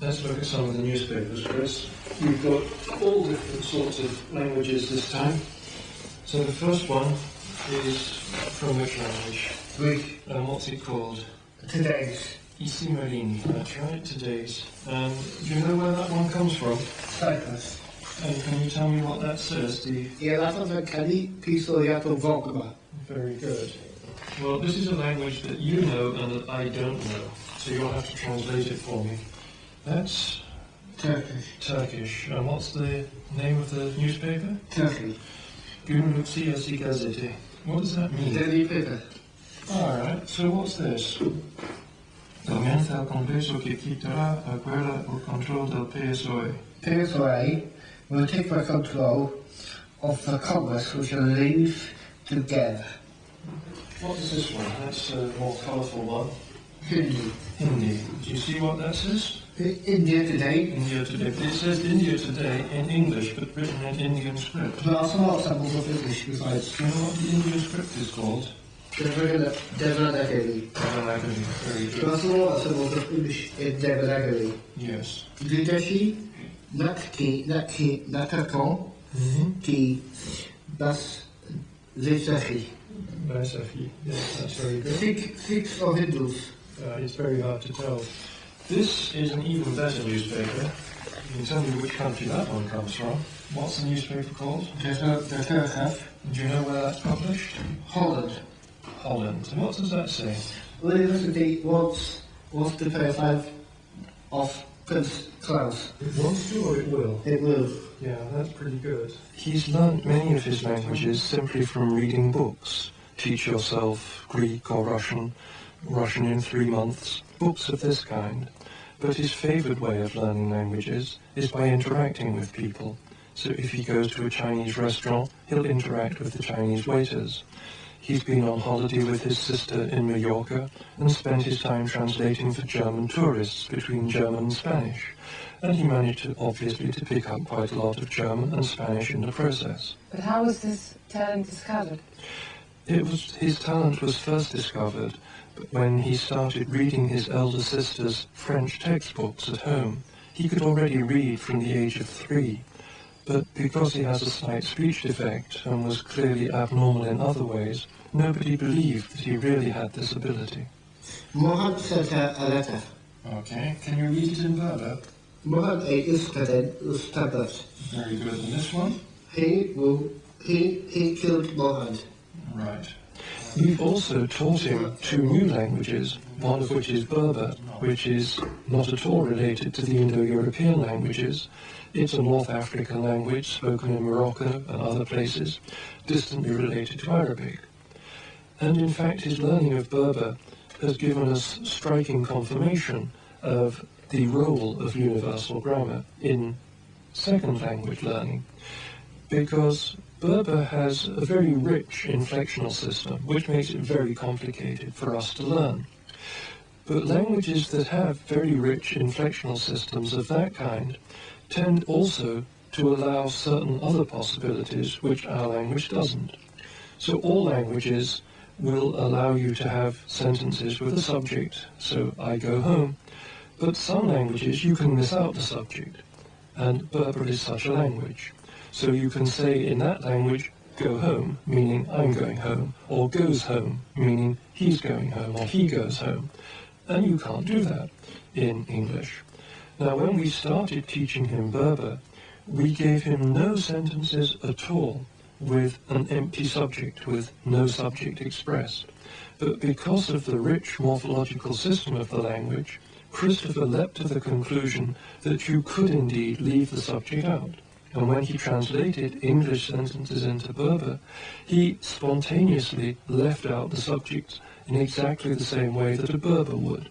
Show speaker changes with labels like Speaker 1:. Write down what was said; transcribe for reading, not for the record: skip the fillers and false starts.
Speaker 1: Let's look at some of the newspapers, Chris. We've got all different sorts of languages this time. So the first one is from which language?
Speaker 2: Greek.
Speaker 1: And what's it called?
Speaker 2: Today's.
Speaker 1: Ici Marini, that's right, today's. And do you know where that one comes from?
Speaker 2: Cyprus.
Speaker 1: And can you tell me what that says, Steve?
Speaker 2: Yeah, that's what I Kelly, peace or yato Volkma.
Speaker 1: Very good. Well, this is a language that you know and that I don't know, so you'll have to translate it for me. That's
Speaker 2: Turkish.
Speaker 1: Turkish. And what's the name of the newspaper?
Speaker 2: Turkey.
Speaker 1: Günlük Siyasi Gazete. What does that mean?
Speaker 2: Daily paper.
Speaker 1: Alright, so what's this? Comienza el Congreso que quitará a guerra por control del PSOE.
Speaker 2: PSOE will take back control of the Congress which will leave together.
Speaker 1: What is this one? That's a more colourful one.
Speaker 2: Hindi.
Speaker 1: Hindi. Do you see what that says?
Speaker 2: India Today.
Speaker 1: India Today. But it says India Today in English, but written in Indian script.
Speaker 2: There are some more samples of English besides.
Speaker 1: Do you know what the Indian script is called?
Speaker 2: Devanagari.
Speaker 1: Devanagari. Very
Speaker 2: There
Speaker 1: good.
Speaker 2: are some more samples of English in Devanagari.
Speaker 1: Yes.
Speaker 2: Vidashi, Nakki, Nakakon, Ki, Bas, Zesachi.
Speaker 1: Vaisahi. Yes, that's very good.
Speaker 2: Sikhs or Hindus?
Speaker 1: It's very hard to tell. This is an even better newspaper. You can tell me which country that one comes from. What's the newspaper called?
Speaker 2: The Telegraph.
Speaker 1: Do you know where that's published?
Speaker 2: Holland.
Speaker 1: Holland. And what does that say?
Speaker 2: The University wants to pay 5 of Prince Klaus.
Speaker 1: It wants to or it will?
Speaker 2: It will.
Speaker 1: Yeah, that's pretty good. He's learned many of his languages simply from reading books. Teach yourself Greek or Russian, Russian in 3 months, books of this kind. But his favoured way of learning languages is by interacting with people. So if he goes to a Chinese restaurant, he'll interact with the Chinese waiters. He's been on holiday with his sister in Mallorca and spent his time translating for German tourists between German and Spanish. And he managed to, obviously, to pick up quite a lot of German and Spanish in the process.
Speaker 3: But how was this talent discovered?
Speaker 1: His talent was first discovered when he started reading his elder sister's French textbooks at home. He could already read from the age of 3, but because he has a slight speech defect and was clearly abnormal in other ways, nobody believed that he really had this ability.
Speaker 2: Mohan sent her a letter.
Speaker 1: Okay, can you read it in Berber?
Speaker 2: Mohan is Ustabat.
Speaker 1: Very good. And this one?
Speaker 2: He killed Mohan.
Speaker 1: Right. We've also taught him 2 new languages, one of which is Berber, which is not at all related to the Indo-European languages. It's a North African language spoken in Morocco and other places, distantly related to Arabic. And in fact, his learning of Berber has given us striking confirmation of the role of universal grammar in second language learning, because Berber has a very rich inflectional system, which makes it very complicated for us to learn. But languages that have very rich inflectional systems of that kind tend also to allow certain other possibilities which our language doesn't. So all languages will allow you to have sentences with a subject, so I go home, but some languages you can miss out the subject, and Berber is such a language. So you can say in that language, go home, meaning I'm going home, or goes home, meaning he's going home, or he goes home. And you can't do that in English. Now, when we started teaching him Berber, we gave him no sentences at all with an empty subject, with no subject expressed. But because of the rich morphological system of the language, Christopher leapt to the conclusion that you could indeed leave the subject out. And when he translated English sentences into Berber, he spontaneously left out the subjects in exactly the same way that a Berber would.